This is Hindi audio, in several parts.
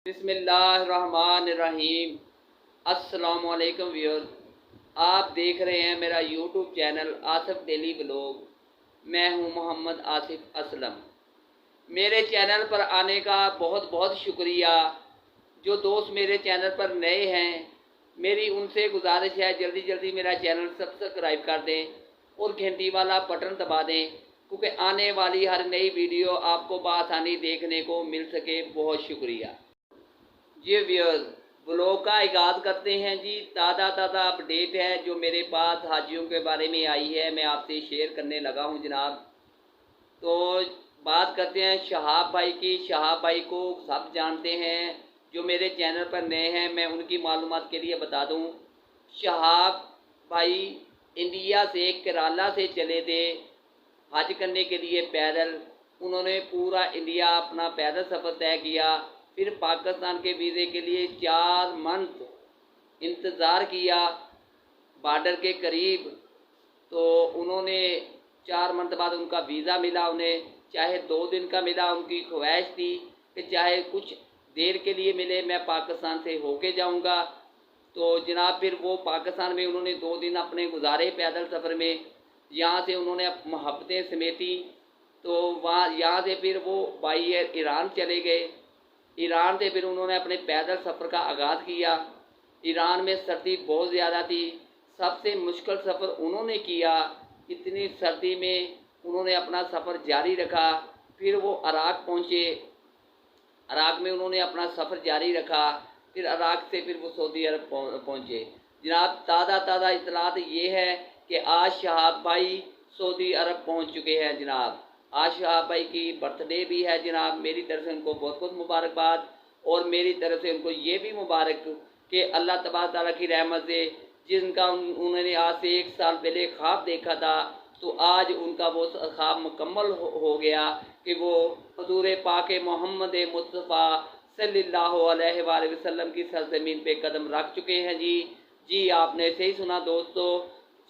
बिस्मिल्लाहिर्रहमानिर्रहीम। अस्सलामुअलैकुम व्यूअर्स, आप देख रहे हैं मेरा YouTube channel Asif daily vlog. मैं हूं मोहम्मद आसिफ असलम। मेरे चैनल पर आने का बहुत बहुत शुक्रिया। जो दोस्त मेरे चैनल पर नए हैं, मेरी उनसे गुजारिश है जल्दी जल्दी मेरा चैनल सब्सक्राइब कर दें और घंटी वाला बटन दबा दें, क्योंकि आने वाली हर नई वीडियो आपको बआसानी देखने को मिल सके। बहुत शुक्रिया जी व्यूअर्स। व्लॉग का आगाज़ करते हैं जी। ताज़ा अपडेट है जो मेरे पास हाजियों के बारे में आई है, मैं आपसे शेयर करने लगा हूं जनाब। तो बात करते हैं शहाब भाई की। शहाब भाई को सब जानते हैं, जो मेरे चैनल पर नए हैं मैं उनकी मालूमात के लिए बता दूं। शहाब भाई इंडिया से केरला से चले थे हज करने के लिए पैदल। उन्होंने पूरा इंडिया अपना पैदल सफ़र तय किया। फिर पाकिस्तान के वीज़े के लिए 4 मंथ इंतज़ार किया बॉर्डर के करीब। तो उन्होंने 4 मंथ बाद उनका वीज़ा मिला उन्हें, चाहे 2 दिन का मिला। उनकी ख्वाहिश थी कि चाहे कुछ देर के लिए मिले, मैं पाकिस्तान से होके जाऊंगा। तो जनाब फिर वो पाकिस्तान में उन्होंने 2 दिन अपने गुजारे पैदल सफ़र में। यहाँ से उन्होंने मोहब्बतें समेटी। तो वहाँ यहाँ से फिर वो बाई एयर ईरान चले गए। ईरान से फिर उन्होंने अपने पैदल सफ़र का आगाज़ किया। ईरान में सर्दी बहुत ज़्यादा थी, सबसे मुश्किल सफ़र उन्होंने किया। इतनी सर्दी में उन्होंने अपना सफ़र जारी रखा। फिर वो इराक़ पहुँचे। इराक़ में उन्होंने अपना सफ़र जारी रखा। फिर इराक़ से फिर वो सऊदी अरब पहुँचे। जनाब ताज़ा इतलात ये है कि आज शहाब भाई सऊदी अरब पहुँच चुके हैं जनाब। आज शहाब भाई की बर्थडे भी है जनाब। मेरी तरफ से उनको बहुत बहुत मुबारकबाद, और मेरी तरफ से उनको ये भी मुबारक कि अल्लाह तबारक तआला की रहमत से जिनका उन्होंने आज से 1 साल पहले ख्वाब देखा था, तो आज उनका वो ख्वाब मुकम्मल हो गया कि वो हुज़ूर पाक मोहम्मद मुस्तफ़ा सल्लल्लाहु अलैहि वसल्लम की सरज़मीन पे कदम रख चुके हैं जी आपने सही सुना दोस्तों।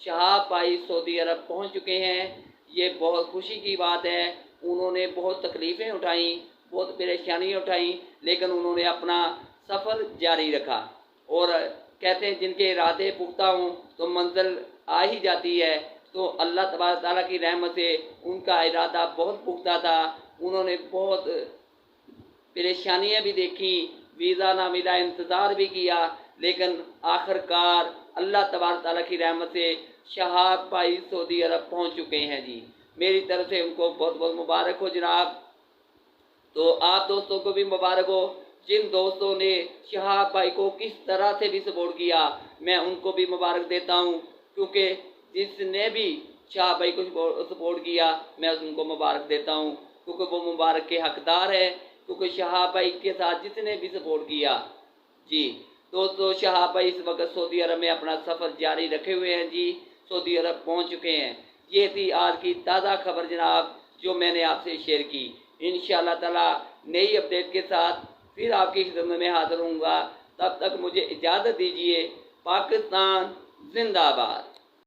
शहाब भाई सऊदी अरब पहुंच चुके हैं। ये बहुत खुशी की बात है। उन्होंने बहुत तकलीफ़ें उठाई, बहुत परेशानियाँ उठाई, लेकिन उन्होंने अपना सफ़र जारी रखा। और कहते हैं जिनके इरादे पुख्ता हों तो मंजिल आ ही जाती है। तो अल्लाह तबारक तआला की रहमत से उनका इरादा बहुत पुख्ता था। उन्होंने बहुत परेशानियाँ भी देखी, वीज़ा ना मिला, इंतज़ार भी किया, लेकिन आखिरकार अल्लाह तबारक तआला की रहमत से शहाब भाई सऊदी अरब पहुँच चुके हैं जी। मेरी तरफ से उनको बहुत बहुत मुबारक हो जनाब। तो आप दोस्तों को भी मुबारक हो। जिन दोस्तों ने शहाब भाई को किस तरह से भी सपोर्ट किया, मैं उनको भी मुबारक देता हूँ, क्योंकि जिसने भी शहाब भाई को सपोर्ट किया मैं उनको मुबारक देता हूँ, क्योंकि वो मुबारक के हकदार है। क्योंकि शहाब भाई के साथ जिसने भी सपोर्ट किया जी। दोस्तों शहाब भाई इस वक्त सऊदी अरब में अपना सफ़र जारी रखे हुए हैं जी। सऊदी अरब पहुंच चुके हैं। ये थी आज की ताज़ा खबर जनाब, जो मैंने आपसे शेयर की। इंशाअल्लाह ताला नई अपडेट के साथ फिर आपकी खिदमत में हाजिर होऊंगा। तब तक मुझे इजाज़त दीजिए। पाकिस्तान जिंदाबाद।